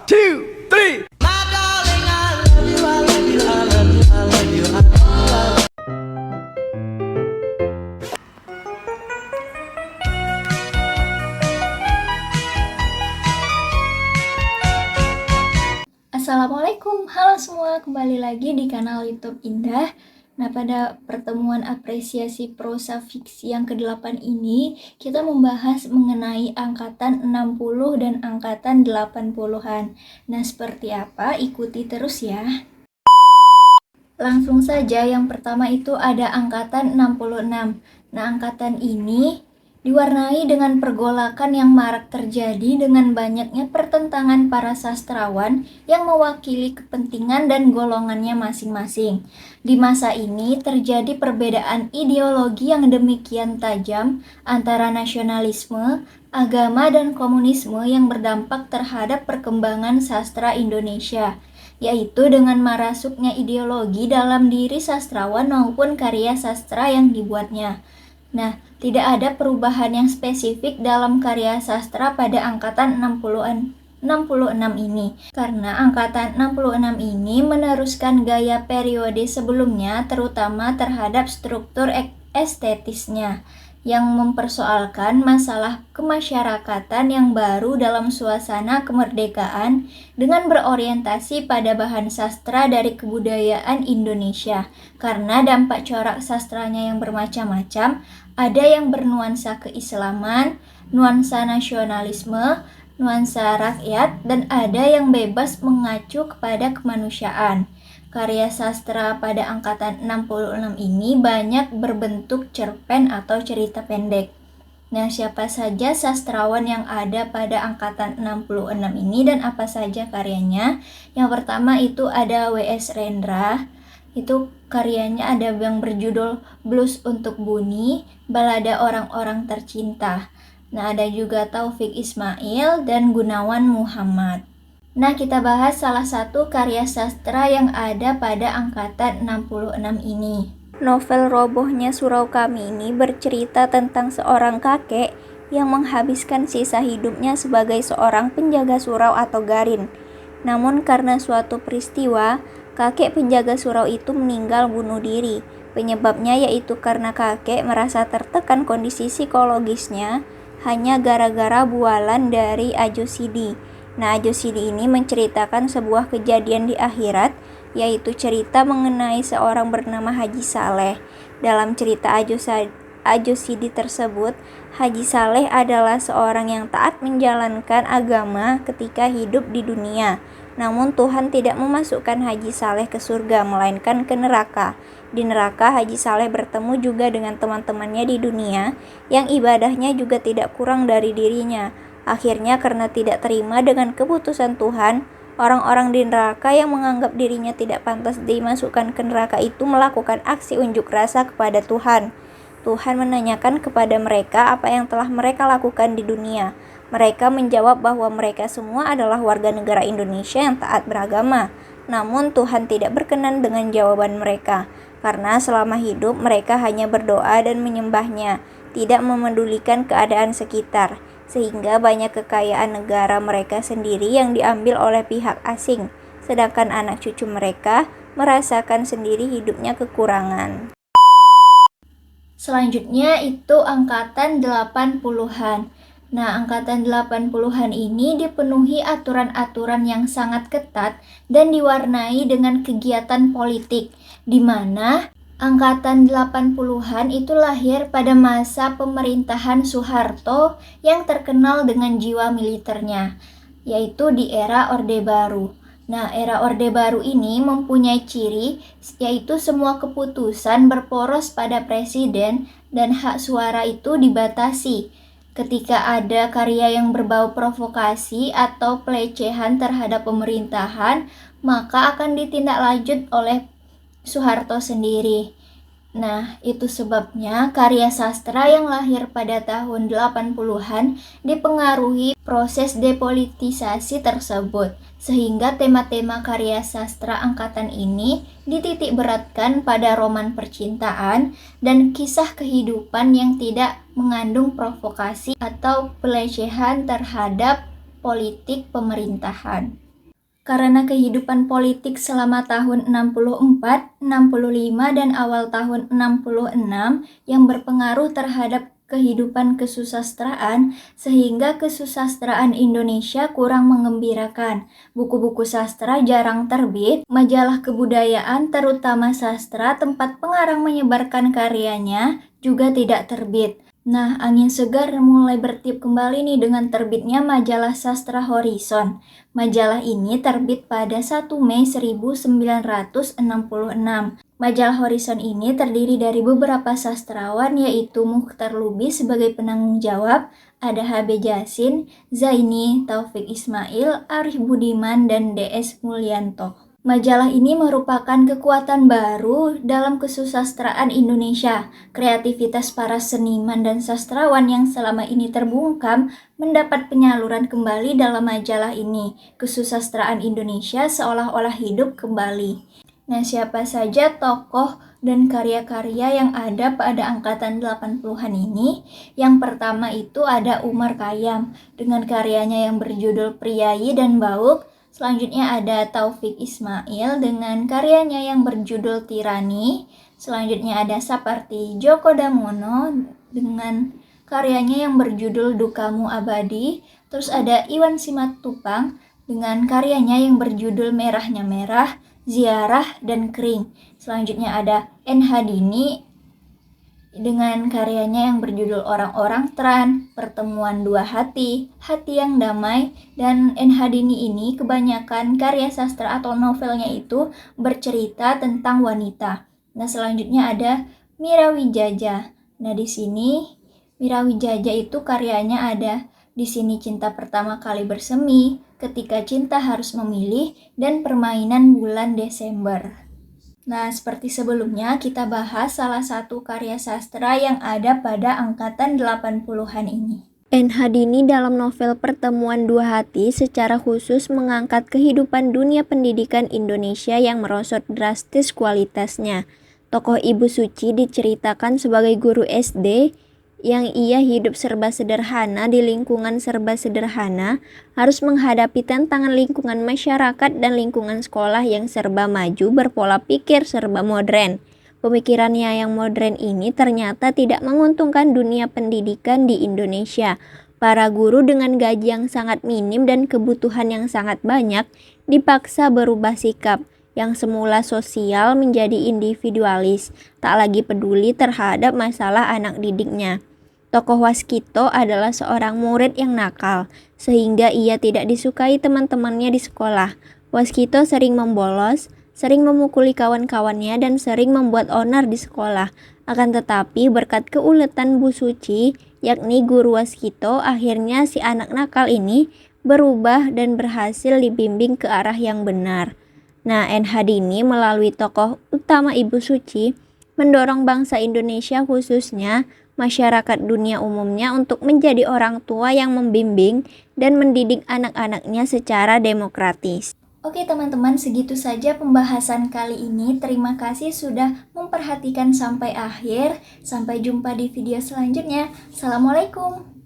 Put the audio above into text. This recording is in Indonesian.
two, three. Assalamualaikum, halo semua, kembali lagi di kanal YouTube Indah. Nah, pada pertemuan apresiasi prosa fiksi yang ke-8 ini, kita membahas mengenai angkatan 60 dan angkatan 80-an. Nah, seperti apa? Ikuti terus ya. Langsung saja, yang pertama itu ada angkatan 66. Nah, angkatan ini diwarnai dengan pergolakan yang marak terjadi dengan banyaknya pertentangan para sastrawan yang mewakili kepentingan dan golongannya masing-masing. Di masa ini terjadi perbedaan ideologi yang demikian tajam antara nasionalisme, agama, dan komunisme yang berdampak terhadap perkembangan sastra Indonesia, yaitu dengan merasuknya ideologi dalam diri sastrawan maupun karya sastra yang dibuatnya. Nah, tidak ada perubahan yang spesifik dalam karya sastra pada angkatan 66 ini, karena angkatan 66 ini meneruskan gaya periode sebelumnya, terutama terhadap struktur estetisnya yang mempersoalkan masalah kemasyarakatan yang baru dalam suasana kemerdekaan dengan berorientasi pada bahan sastra dari kebudayaan Indonesia. Karena dampak corak sastranya yang bermacam-macam, ada yang bernuansa keislaman, nuansa nasionalisme, nuansa rakyat, dan ada yang bebas mengacu kepada kemanusiaan. Karya sastra pada angkatan 66 ini banyak berbentuk cerpen atau cerita pendek. Nah, siapa saja sastrawan yang ada pada angkatan 66 ini dan apa saja karyanya? Yang pertama itu ada W.S. Rendra. Itu karyanya ada yang berjudul Blues untuk Bunyi, Balada Orang-orang Tercinta. Nah, ada juga Taufik Ismail dan Gunawan Muhammad. Nah, kita bahas salah satu karya sastra yang ada pada angkatan 66 ini. Novel Robohnya Surau Kami ini bercerita tentang seorang kakek yang menghabiskan sisa hidupnya sebagai seorang penjaga surau atau garin. Namun karena suatu peristiwa, kakek penjaga surau itu meninggal bunuh diri. Penyebabnya yaitu karena kakek merasa tertekan kondisi psikologisnya hanya gara-gara bualan dari Ajo Sidi. Nah, Ajo Sidi ini menceritakan sebuah kejadian di akhirat, yaitu cerita mengenai seorang bernama Haji Saleh. Dalam cerita Ajo Sidi tersebut, Haji Saleh adalah seorang yang taat menjalankan agama ketika hidup di dunia. Namun Tuhan tidak memasukkan Haji Saleh ke surga, melainkan ke neraka. Di neraka, Haji Saleh bertemu juga dengan teman-temannya di dunia, yang ibadahnya juga tidak kurang dari dirinya. Akhirnya karena tidak terima dengan keputusan Tuhan, orang-orang di neraka yang menganggap dirinya tidak pantas dimasukkan ke neraka itu melakukan aksi unjuk rasa kepada Tuhan. Tuhan menanyakan kepada mereka apa yang telah mereka lakukan di dunia. Mereka menjawab bahwa mereka semua adalah warga negara Indonesia yang taat beragama. Namun Tuhan tidak berkenan dengan jawaban mereka, karena selama hidup mereka hanya berdoa dan menyembahnya, tidak memedulikan keadaan sekitar, sehingga banyak kekayaan negara mereka sendiri yang diambil oleh pihak asing, sedangkan anak cucu mereka merasakan sendiri hidupnya kekurangan. Selanjutnya itu angkatan 80-an. Nah, angkatan 80-an ini dipenuhi aturan-aturan yang sangat ketat dan diwarnai dengan kegiatan politik, di mana angkatan 80-an itu lahir pada masa pemerintahan Soeharto yang terkenal dengan jiwa militernya, yaitu di era Orde Baru. Nah, era Orde Baru ini mempunyai ciri, yaitu semua keputusan berporos pada presiden dan hak suara itu dibatasi. Ketika ada karya yang berbau provokasi atau pelecehan terhadap pemerintahan, maka akan ditindaklanjut oleh Soeharto sendiri. Nah, itu sebabnya karya sastra yang lahir pada tahun 80-an dipengaruhi proses depolitisasi tersebut, sehingga tema-tema karya sastra angkatan ini dititik beratkan pada roman percintaan dan kisah kehidupan yang tidak mengandung provokasi atau pelecehan terhadap politik pemerintahan. karena kehidupan politik selama tahun 64, 65, dan awal tahun 66 yang berpengaruh terhadap kehidupan kesusastraan, sehingga kesusastraan Indonesia kurang menggembirakan. Buku-buku sastra jarang terbit, majalah kebudayaan terutama sastra tempat pengarang menyebarkan karyanya juga tidak terbit. Nah, angin segar mulai bertiup kembali nih dengan terbitnya majalah Sastra Horizon. Majalah ini terbit pada 1 Mei 1966. Majalah Horizon ini terdiri dari beberapa sastrawan, yaitu Muchtar Lubis sebagai penanggung jawab, ada H.B. Jasin, Zaini, Taufik Ismail, Arif Budiman, dan D.S. Mulyanto. Majalah ini merupakan kekuatan baru dalam kesusastraan Indonesia. Kreativitas para seniman dan sastrawan yang selama ini terbungkam mendapat penyaluran kembali dalam majalah ini. Kesusastraan Indonesia seolah-olah hidup kembali. Nah, siapa saja tokoh dan karya-karya yang ada pada angkatan 80-an ini? Yang pertama itu ada Umar Khayyam dengan karyanya yang berjudul Priyayi dan Bauk. Selanjutnya ada Taufik Ismail dengan karyanya yang berjudul Tirani. Selanjutnya ada Sapardi Djoko Damono dengan karyanya yang berjudul Dukamu Abadi. Terus ada Iwan Simatupang dengan karyanya yang berjudul Merahnya Merah, Ziarah, dan Kering. Selanjutnya ada N. Hadini dengan karyanya yang berjudul Orang-Orang Tran, Pertemuan Dua Hati, Hati yang Damai, dan N. Hadini ini kebanyakan karya sastra atau novelnya itu bercerita tentang wanita. Nah, selanjutnya ada Mira Wijaja. Nah, di sini Mira Wijaja itu karyanya ada Di Sini Cinta Pertama Kali Bersemi, Ketika Cinta Harus Memilih, dan Permainan Bulan Desember. Nah, seperti sebelumnya kita bahas salah satu karya sastra yang ada pada angkatan 80-an ini. N. Hadini dalam novel Pertemuan Dua Hati secara khusus mengangkat kehidupan dunia pendidikan Indonesia yang merosot drastis kualitasnya. Tokoh Ibu Suci diceritakan sebagai guru SD yang ia hidup serba sederhana di lingkungan serba sederhana, harus menghadapi tantangan lingkungan masyarakat dan lingkungan sekolah yang serba maju berpola pikir serba modern. Pemikirannya yang modern ini ternyata tidak menguntungkan dunia pendidikan di Indonesia. Para guru dengan gaji yang sangat minim dan kebutuhan yang sangat banyak dipaksa berubah sikap, yang semula sosial menjadi individualis, tak lagi peduli terhadap masalah anak didiknya. Tokoh Waskito adalah seorang murid yang nakal, sehingga ia tidak disukai teman-temannya di sekolah. Waskito sering membolos, sering memukuli kawan-kawannya, dan sering membuat onar di sekolah. Akan tetapi berkat keuletan Bu Suci, yakni guru Waskito, akhirnya si anak nakal ini berubah dan berhasil dibimbing ke arah yang benar. Nah, N. Hadini melalui tokoh utama Ibu Suci mendorong bangsa Indonesia khususnya masyarakat dunia umumnya untuk menjadi orang tua yang membimbing dan mendidik anak-anaknya secara demokratis. Oke teman-teman, segitu saja pembahasan kali ini. Terima kasih sudah memperhatikan sampai akhir. Sampai jumpa di video selanjutnya. Assalamualaikum.